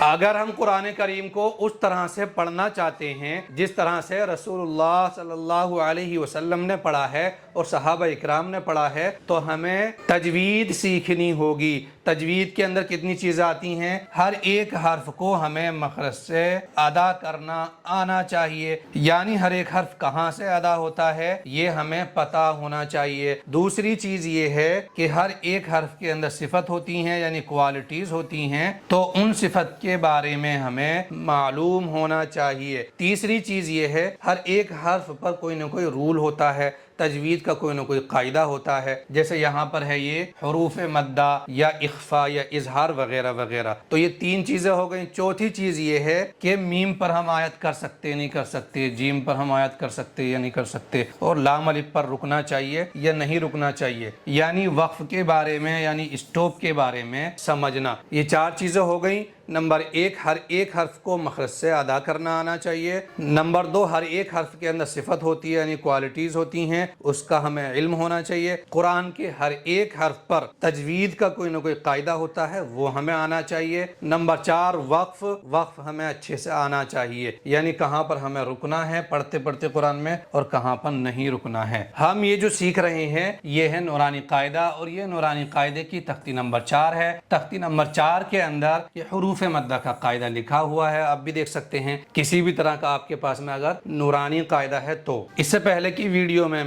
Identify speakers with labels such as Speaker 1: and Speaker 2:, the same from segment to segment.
Speaker 1: اگر ہم قرآن کریم کو اس طرح سے پڑھنا چاہتے ہیں جس طرح سے رسول اللہ صلی اللہ علیہ وسلم نے پڑھا ہے اور صحابہ اکرام نے پڑھا ہے، تو ہمیں تجوید سیکھنی ہوگی۔ تجوید کے اندر کتنی چیزیں آتی ہیں؟ ہر ایک حرف کو ہمیں مخرج سے ادا کرنا آنا چاہیے، یعنی ہر ایک حرف کہاں سے ادا ہوتا ہے یہ ہمیں پتہ ہونا چاہیے۔ دوسری چیز یہ ہے کہ ہر ایک حرف کے اندر صفت ہوتی ہیں، یعنی کوالٹیز ہوتی ہیں، تو ان صفت کے بارے میں ہمیں معلوم ہونا چاہیے۔ تیسری چیز یہ ہے ہر ایک حرف پر کوئی نہ کوئی رول ہوتا ہے، تجوید کا کوئی نہ کوئی قاعدہ ہوتا ہے، جیسے یہاں پر ہے یہ حروف مدہ یا اخفا یا اظہار وغیرہ وغیرہ۔ تو یہ تین چیزیں ہو گئیں۔ چوتھی چیز یہ ہے کہ میم پر ہم آیت کر سکتے نہیں کر سکتے، جیم پر ہم آیت کر سکتے یا نہیں کر سکتے، اور لام الف پر رکنا چاہیے یا نہیں رکنا چاہیے، یعنی وقف کے بارے میں، یعنی اسٹاپ کے بارے میں سمجھنا۔ یہ چار چیزیں ہو گئیں۔ نمبر ایک، ہر ایک حرف کو مخرج سے ادا کرنا آنا چاہیے۔ نمبر دو، ہر ایک حرف کے اندر صفت ہوتی ہے، یعنی کوالٹیز ہوتی ہیں، اس کا ہمیں علم ہونا چاہیے۔ قرآن کے ہر ایک حرف پر تجوید کا کوئی نہ کوئی قاعدہ ہوتا ہے، وہ ہمیں آنا چاہیے۔ نمبر چار، وقف ہمیں اچھے سے آنا چاہیے، یعنی کہاں پر ہمیں رکنا ہے پڑھتے پڑھتے قرآن میں اور کہاں پر نہیں رکنا ہے۔ ہم یہ جو سیکھ رہے ہیں یہ ہے نورانی قاعدہ، اور یہ نورانی قاعدے کی تختی نمبر 4 ہے۔ تختی نمبر 4 کے اندر یہ حروف مدہ کا قاعدہ لکھا ہوا ہے، آپ بھی دیکھ سکتے ہیں کسی بھی طرح کا آپ کے پاس میں اگر نورانی قاعدہ ہے تو۔ اس سے پہلے کی ویڈیو میں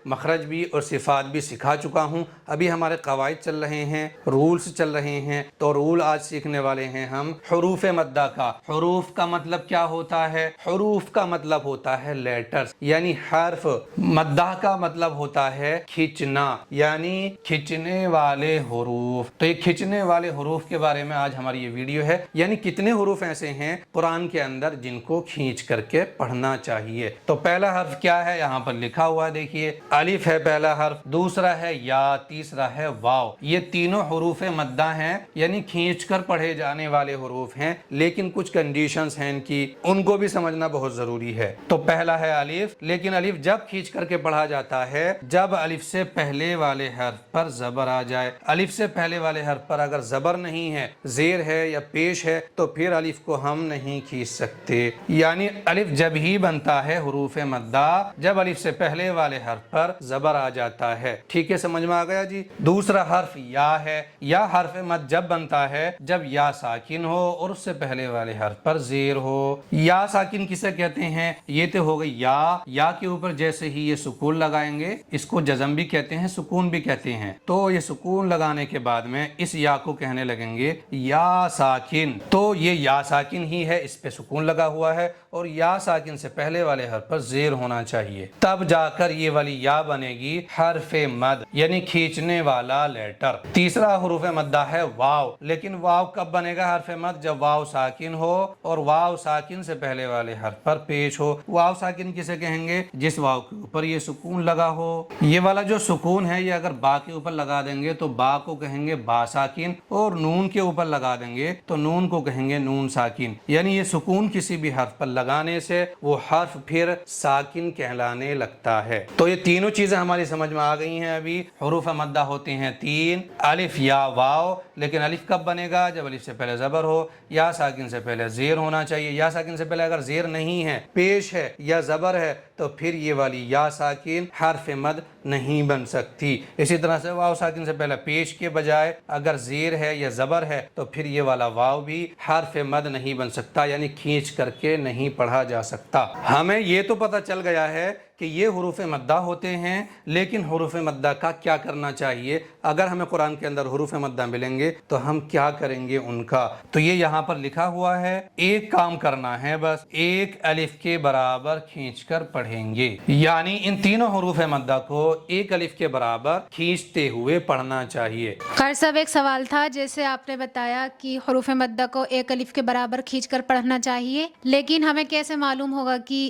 Speaker 1: مخرج بھی اور صفات بھی سکھا چکا ہوں۔ ابھی ہمارے قواعد چل رہے ہیں، رولز چل رہے ہیں، تو رول آج سیکھنے والے ہیں ہم حروف مدہ کا۔ حروف کا مطلب کیا ہوتا ہے؟ حروف کا مطلب ہوتا ہے لیٹرز، یعنی حرف۔ مدہ کا مطلب ہوتا ہے کھینچنا، یعنی کھینچنے والے حروف۔ تو یہ کھینچنے والے حروف کے بارے میں آج ہماری یہ ویڈیو ہے، یعنی کتنے حروف ایسے ہیں قرآن کے اندر جن کو کھینچ کر کے پڑھنا چاہیے۔ تو پہلا حرف کیا ہے؟ یہاں پر لکھا ہوا ہے، دیکھیے الف ہے پہلا حرف، دوسرا ہے یا، تیسرا ہے واو۔ یہ تینوں حروف مدہ ہیں، یعنی کھینچ کر پڑھے جانے والے حروف ہیں، لیکن کچھ کنڈیشنز ہیں ان کی، ان کو بھی سمجھنا بہت ضروری ہے۔ تو پہلا ہے الف، لیکن الف جب کھینچ کر کے پڑھا جاتا ہے جب الف سے پہلے والے حرف پر زبر آ جائے۔ الف سے پہلے والے حرف پر اگر زبر نہیں ہے، زیر ہے یا پیش ہے، تو پھر الف کو ہم نہیں کھینچ سکتے۔ یعنی الف جب ہی بنتا ہے حروف مدہ جب الف سے پہلے والے حرف پر زبر آ جاتا ہے۔ ٹھیک ہے، سمجھ میں آ گیا جی۔ دوسرا حرف یا ہے۔ یا حرف مد جب بنتا ہے جب یا ساکن ہو اور اس سے پہلے والے حرف پر زیر ہو۔ یا ساکن کسے کہتے ہیں؟ یہ تو ہو گئی یا کے اوپر جیسے ہی یہ سکون لگائیں گے، اس کو جزم بھی کہتے ہیں، سکون بھی کہتے ہیں۔ تو یہ سکون لگانے کے بعد میں اس یا کو کہنے لگیں گے یا ساکن۔ تو یہ یا ساکن ہی ہے، اس پہ سکون لگا ہوا ہے، اور یا ساکن سے پہلے والے حرف پر زیر ہونا چاہیے، تب جا کر یہ والی یا بنے گی حرف مد، یعنی کھینچنے والا لیٹر۔ تیسرا حروف مدہ ہے واو، لیکن واو کب بنے گا حرف مد؟ جب واو ساکن ہو اور واو ساکن سے پہلے والے حرف پر پیش ہو۔ واو ساکن کسے کہیں گے؟ جس واو کے اوپر یہ سکون لگا ہو۔ یہ والا جو سکون ہے یہ اگر با کے اوپر لگا دیں گے تو با کو کہیں گے با ساکن، اور نون کے اوپر لگا دیں گے تو نون کو کہیں گے نون ساکن۔ یعنی یہ سکون کسی بھی حرف پر لگانے سے وہ حرف پھر ساکن کہلانے لگتا ہے۔ تو یہ تینوں چیزیں ہماری سمجھ میں آ گئی ہیں۔ ابھی حروف مدہ ہوتے ہیں 3، الف یا واو، لیکن الف کب بنے گا؟ جب الف سے پہلے زبر ہو۔ یا ساکن سے پہلے زیر ہونا چاہیے۔ یا ساکن سے پہلے اگر زیر نہیں ہے، پیش ہے یا زبر ہے، تو پھر یہ والی یا ساکن حرف مد نہیں بن سکتی۔ اسی طرح سے واو ساکن سے پہلے پیش کے بجائے اگر زیر ہے یا زبر ہے تو پھر یہ والا واو بھی حرف مد نہیں بن سکتا، یعنی کھینچ کر کے نہیں پڑھا جا سکتا۔ ہمیں یہ تو پتہ چل گیا ہے کہ یہ حروف مدہ ہوتے ہیں، لیکن حروف مدہ کا کیا کرنا چاہیے؟ اگر ہمیں قرآن کے اندر حروف مدہ ملیں گے تو ہم کیا کریں گے ان کا؟ تو یہ یہاں پر لکھا ہوا ہے، ایک کام کرنا ہے بس، ایک الف کے برابر کھینچ کر پڑھیں گے، یعنی ان تینوں حروف مدہ کو ایک الف کے برابر کھینچتے ہوئے پڑھنا چاہیے۔
Speaker 2: قاری صاحب ایک سوال تھا، جیسے آپ نے بتایا کہ حروف مدہ کو ایک الف کے برابر کھینچ کر پڑھنا چاہیے، لیکن ہمیں کیسے معلوم ہوگا کہ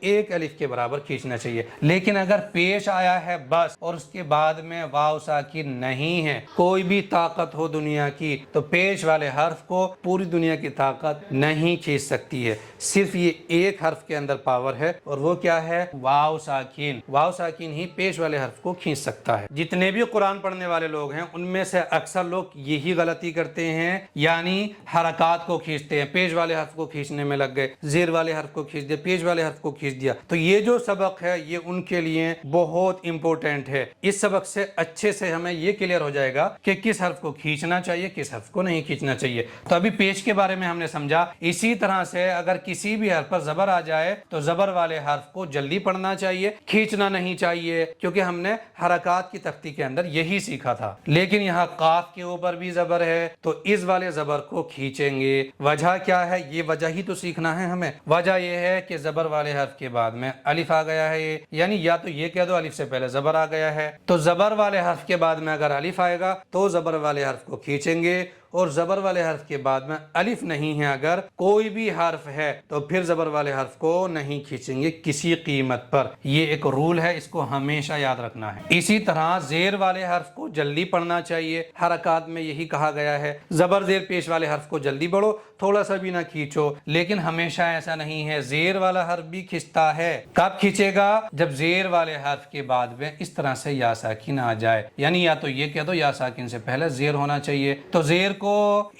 Speaker 1: ایک الف کے برابر کھینچنا چاہیے. لیکن اگر پیش آیا ہے بس اور اس کے بعد میں واو ساکن نہیں ہے, کوئی بھی طاقت ہو دنیا کی, تو پیش والے حرف کو پوری دنیا کی طاقت نہیں کھینچ سکتی ہے. صرف یہ ایک حرف کے اندر پاور ہے, اور وہ کیا ہے؟ واو ساکن. واو ساکن ہی پیش والے حرف کو کھینچ سکتا ہے. جتنے بھی قرآن پڑھنے والے لوگ ہیں ان میں سے اکثر لوگ یہی غلطی کرتے ہیں, یعنی حرکات کو کھینچتے ہیں. پیش والے حرف کو کھینچنے میں لگ گئے, زیر والے حرف کو کھینچ دیا, پیش والے حرف کو کھینچ دیا. تو یہ جو سبق ہے یہ ان کے لیے بہت امپورٹنٹ ہے. اس سبق سے اچھے سے ہمیں یہ کلیئر ہو جائے گا کہ کس حرف کو کھینچنا چاہیے, کس حرف کو نہیں کھینچنا چاہیے. تو ابھی پیش کے بارے میں ہم نے سمجھا. اسی طرح سے اگر کسی بھی حرف پر زبر آ جائے تو زبر والے حرف کو جلدی پڑھنا چاہیے, کھینچنا نہیں چاہیے, کیونکہ ہم نے حرکات کی تختی کے اندر یہی سیکھا تھا. لیکن یہاں قاف کے اوپر بھی زبر ہے تو اس والے زبر کو کھینچیں گے. وجہ کیا ہے؟ یہ وجہ ہی تو سیکھنا ہے ہمیں. وجہ یہ ہے کہ زبر والے حرف کے بعد میں الف آ گیا ہے, یعنی یا تو یہ کہہ دو الف سے پہلے زبر آ گیا ہے, تو زبر والے حرف کے بعد میں اگر الف آئے گا تو زبر والے حرف کو کھینچیں گے, اور زبر والے حرف کے بعد میں الف نہیں ہے اگر کوئی بھی حرف ہے تو پھر زبر والے حرف کو نہیں کھینچیں گے کسی قیمت پر. یہ ایک رول ہے, اس کو ہمیشہ یاد رکھنا ہے. اسی طرح زیر والے حرف کو جلدی پڑھنا چاہیے. حرکات میں یہی کہا گیا ہے, زبر زیر پیش والے حرف کو جلدی پڑھو, تھوڑا سا بھی نہ کھینچو. لیکن ہمیشہ ایسا نہیں ہے, زیر والا حرف بھی کھینچتا ہے. کب کھینچے گا؟ جب زیر والے حرف کے بعد میں اس طرح سے یا ساکن آ جائے, یعنی یا تو یہ کہہ دو یا ساکن سے پہلے زیر ہونا چاہیے. تو زیر کو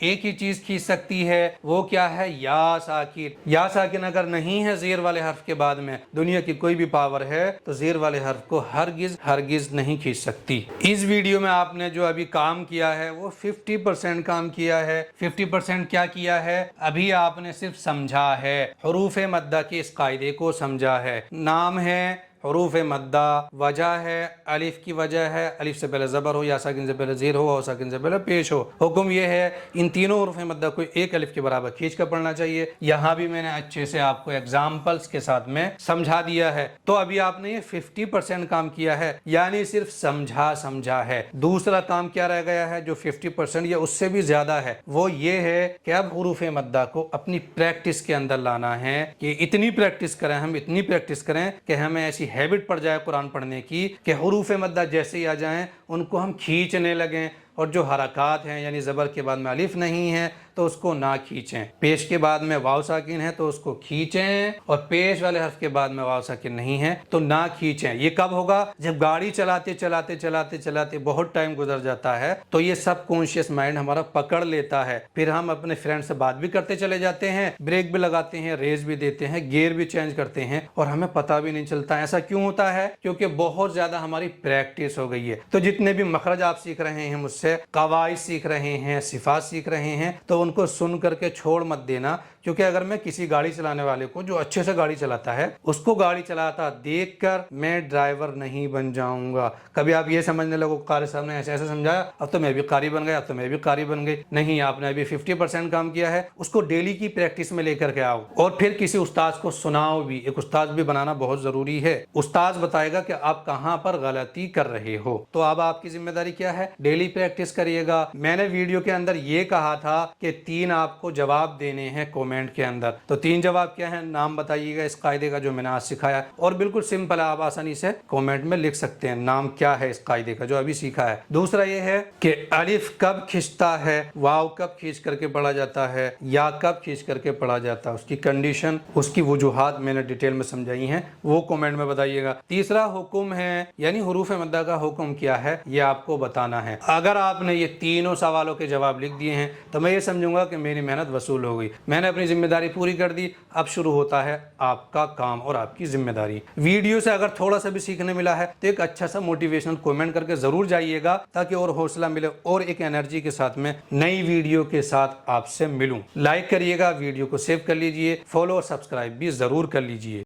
Speaker 1: ایک ہی چیز کھینچ سکتی ہے, وہ کیا ہے؟ یا ساکن. یا ساکن اگر نہیں ہے زیر والے حرف کے بعد میں, دنیا کی کوئی بھی پاور ہے, تو زیر والے حرف کو ہرگز نہیں کھینچ سکتی. اس ویڈیو میں آپ نے جو ابھی کام کیا ہے وہ 50% کام کیا ہے. 50% کیا کیا ہے؟ ابھی آپ نے صرف سمجھا ہے, حروف مدہ کے اس قاعدے کو سمجھا ہے. نام ہے حروف مدہ, وجہ ہے الف کی وجہ ہے, الف سے پہلے زبر ہو, یا ساکن سے پہلے زیر ہو, واو ساکن سے پہلے پیش ہو. حکم یہ ہے ان تینوں حروف مدہ کو ایک الف کے برابر کھینچ کر پڑھنا چاہیے. یہاں بھی میں نے اچھے سے آپ کو ایگزامپلس کے ساتھ میں سمجھا دیا ہے. تو ابھی آپ نے یہ 50% کام کیا ہے, یعنی صرف سمجھا ہے. دوسرا کام کیا رہ گیا ہے جو 50% یا اس سے بھی زیادہ ہے, وہ یہ ہے کہ اب حروف مدہ کو اپنی پریکٹس کے اندر لانا ہے. کہ اتنی پریکٹس کریں, ہم اتنی پریکٹس کریں کہ ہمیں ایسی ہیبٹ پڑ جائے قرآن پڑھنے کی کہ حروف مدہ جیسے ہی آ جائیں ان کو ہم کھینچنے لگیں, اور جو حرکات ہیں یعنی زبر کے بعد میں الف نہیں ہے تو اس کو نہ کھینچیں. پیش کے بعد میں واو ساکن ہے تو اس کو کھینچیں, اور پیش والے حرف کے بعد میں واو ساکن نہیں ہے تو نہ کھینچیں. یہ کب ہوگا؟ جب گاڑی چلاتے بہت ٹائم گزر جاتا ہے تو یہ سب کانشیس مائنڈ ہمارا پکڑ لیتا ہے. پھر ہم اپنے فرینڈ سے بات بھی کرتے چلے جاتے ہیں, بریک بھی لگاتے ہیں, ریس بھی دیتے ہیں, گیئر بھی چینج کرتے ہیں, اور ہمیں پتہ بھی نہیں چلتا. ایسا کیوں ہوتا ہے؟ کیونکہ بہت زیادہ ہماری پریکٹس ہو گئی ہے. تو جتنے بھی مخرج آپ سیکھ رہے ہیں مجھ سے, قواعد سیکھ رہے ہیں, صفات سیکھ رہے ہیں, تو ان کو سن کر کے چھوڑ مت دینا. کیونکہ اگر میں کسی گاڑی چلانے والے کو جو اچھے سے گاڑی چلاتا ہے اس کو گاڑی چلاتا دیکھ کر میں ڈرائیور نہیں بن جاؤں گا. کبھی آپ یہ سمجھنے لگو قاری صاحب نے ایسے سمجھایا اب تو میں بھی قاری بن گیا, اب تو میں بھی قاری بن گئی. نہیں, آپ نے ابھی 50% کام کیا ہے, اس کو ڈیلی کی پریکٹس میں لے کر کے آؤ, اور پھر کسی استاد کو سناؤ بھی. ایک استاد بھی بنانا بہت ضروری ہے. استاد بتائے گا کہ آپ کہاں پر غلطی کر رہے ہو. تو اب آپ کی ذمہ داری کیا ہے؟ ڈیلی پریکٹس کریے گا. میں نے ویڈیو کے اندر یہ کہا تھا کہ 3 آپ کو جواب دینے ہیں کومنٹ کے اندر. تو 3 جواب کیا ہیں؟ نام بتائیے گا اس قاعدے کا جو میں نے آج سکھایا, اور بالکل سمپل ہے, آپ آسانی سے کومنٹ میں لکھ سکتے ہیں نام کیا ہے اس قاعدے کا جو ابھی سیکھا ہے. دوسرا یہ ہے کہ الف کب کھنچتا ہے, واو کب کھینچ کر کے پڑھا جاتا ہے, یا کب کھینچ کر کے پڑھا جاتا ہے, اس کی کنڈیشن, اس کی وجوہات میں نے ڈیٹیل میں سمجھائی ہیں, وہ کومنٹ میں بتائیے گا. تیسرا حکم ہے, یعنی حروف مدہ کا حکم کیا ہے یہ آپ کو بتانا ہے. اگر آپ نے یہ تینوں سوالوں کے جواب لکھ دیے ہیں تو میں یہ سمجھوں گا کہ میری محنت وصول ہو گئی, میں نے اپنی ذمہ داری پوری کر دی. اب شروع ہوتا ہے آپ کا کام اور آپ کی ذمہ داری. ویڈیو سے اگر تھوڑا سا بھی سیکھنے ملا ہے تو ایک اچھا سا موٹیویشنل کومنٹ کر کے ضرور جائیے گا, تاکہ اور حوصلہ ملے, اور ایک انرجی کے ساتھ میں نئی ویڈیو کے ساتھ آپ سے ملوں. لائک کریے گا, ویڈیو کو سیو کر لیجئے, فالو اور سبسکرائب بھی ضرور کر لیجئے.